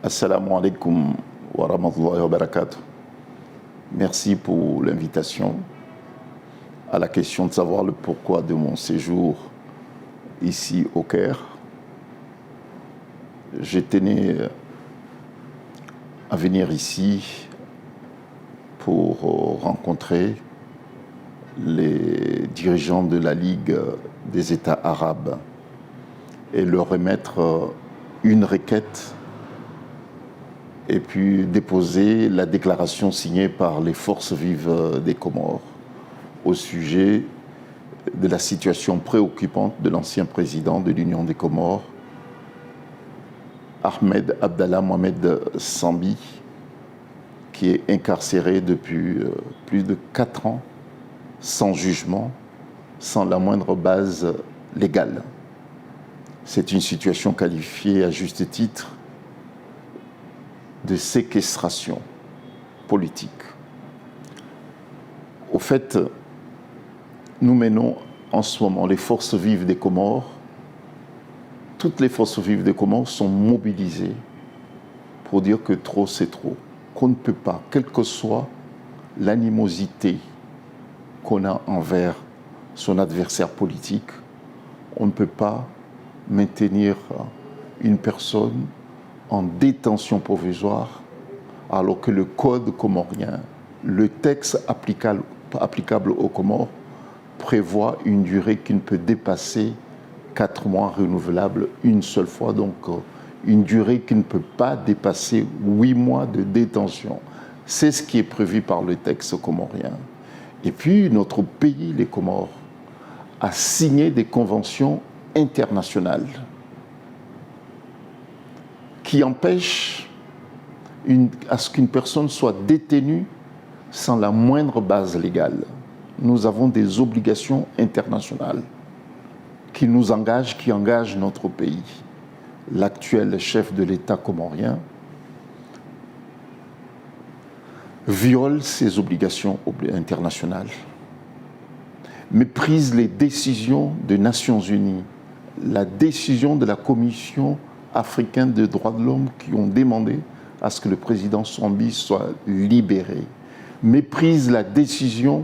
Assalamu alaikum wa rahmatullahi wa barakatuh. Merci pour l'invitation. À la question de savoir le pourquoi de mon séjour ici au Caire, je tenais à venir ici pour rencontrer les dirigeants de la Ligue des États arabes et leur remettre une requête et puis déposer la déclaration signée par les forces vives des Comores au sujet de la situation préoccupante de l'ancien président de l'Union des Comores, Ahmed Abdallah Mohamed Sambi, qui est incarcéré depuis plus de 4 ans, sans jugement, sans la moindre base légale. C'est une situation qualifiée à juste titre de séquestration politique. Au fait, nous menons en ce moment les forces vives des Comores. Toutes les forces vives des Comores sont mobilisées pour dire que trop c'est trop, qu'on ne peut pas, quelle que soit l'animosité qu'on a envers son adversaire politique, on ne peut pas maintenir une personne en détention provisoire alors que le code comorien, le texte applicable aux Comores, prévoit une durée qui ne peut dépasser 4 mois renouvelables une seule fois, donc une durée qui ne peut pas dépasser 8 mois de détention. C'est ce qui est prévu par le texte comorien. Et puis notre pays, les Comores, a signé des conventions internationales qui empêchent à ce qu'une personne soit détenue sans la moindre base légale. Nous avons des obligations internationales qui nous engagent, qui engagent notre pays. L'actuel chef de l'État comorien viole ses obligations internationales, méprise les décisions des Nations Unies, la décision de la Commission africaine des droits de l'homme qui ont demandé à ce que le président Sambi soit libéré, méprise la décision,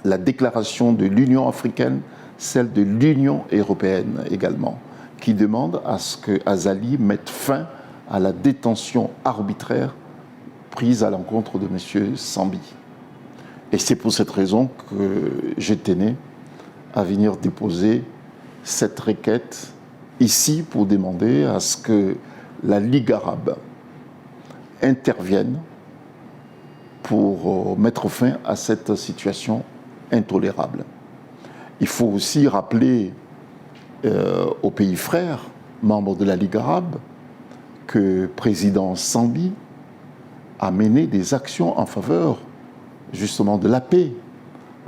la déclaration de l'Union africaine, celle de l'Union européenne également, qui demande à ce que Azali mette fin à la détention arbitraire prise à l'encontre de M. Sambi. Et c'est pour cette raison que je tenais à venir déposer cette requête ici pour demander à ce que la Ligue arabe intervienne pour mettre fin à cette situation intolérable. Il faut aussi rappeler aux pays frères, membres de la Ligue arabe, que le président Sambi a mené des actions en faveur justement de la paix,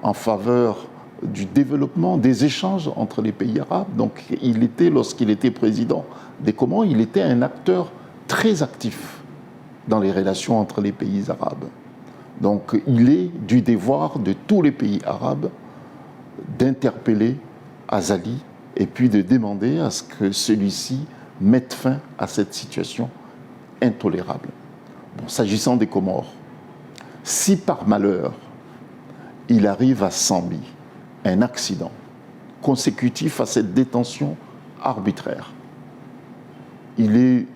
en faveur du développement, des échanges entre les pays arabes. Donc lorsqu'il était président des Comores, il était un acteur très actif dans les relations entre les pays arabes. Donc il est du devoir de tous les pays arabes d'interpeller Azali et puis de demander à ce que celui-ci mette fin à cette situation intolérable. Bon, s'agissant des Comores, si par malheur il arrive à Sambi un accident consécutif à cette détention arbitraire, il est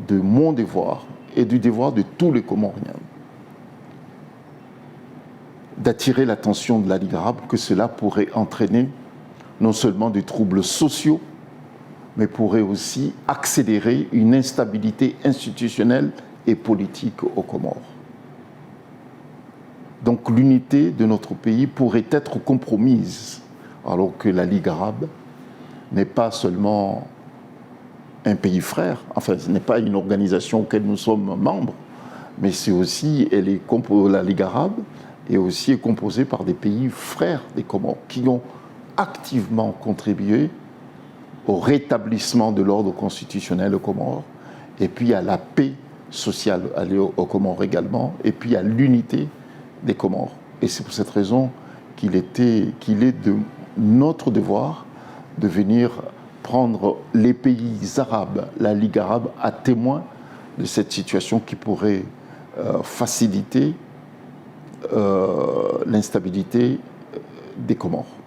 de mon devoir et du devoir de tous les Comoriens d'attirer l'attention de la Ligue arabe que cela pourrait entraîner non seulement des troubles sociaux, mais pourrait aussi accélérer une instabilité institutionnelle et politique aux Comores. Donc l'unité de notre pays pourrait être compromise, alors que la Ligue arabe n'est pas seulement un pays frère, enfin ce n'est pas une organisation auquel nous sommes membres, mais c'est aussi, la Ligue arabe est aussi composée par des pays frères des Comores qui ont activement contribué au rétablissement de l'ordre constitutionnel aux Comores, et puis à la paix sociale aux Comores également, et puis à l'unité des Comores. Et c'est pour cette raison qu'il est de notre devoir de venir prendre les pays arabes, la Ligue arabe, à témoin de cette situation qui pourrait faciliter l'instabilité des Comores.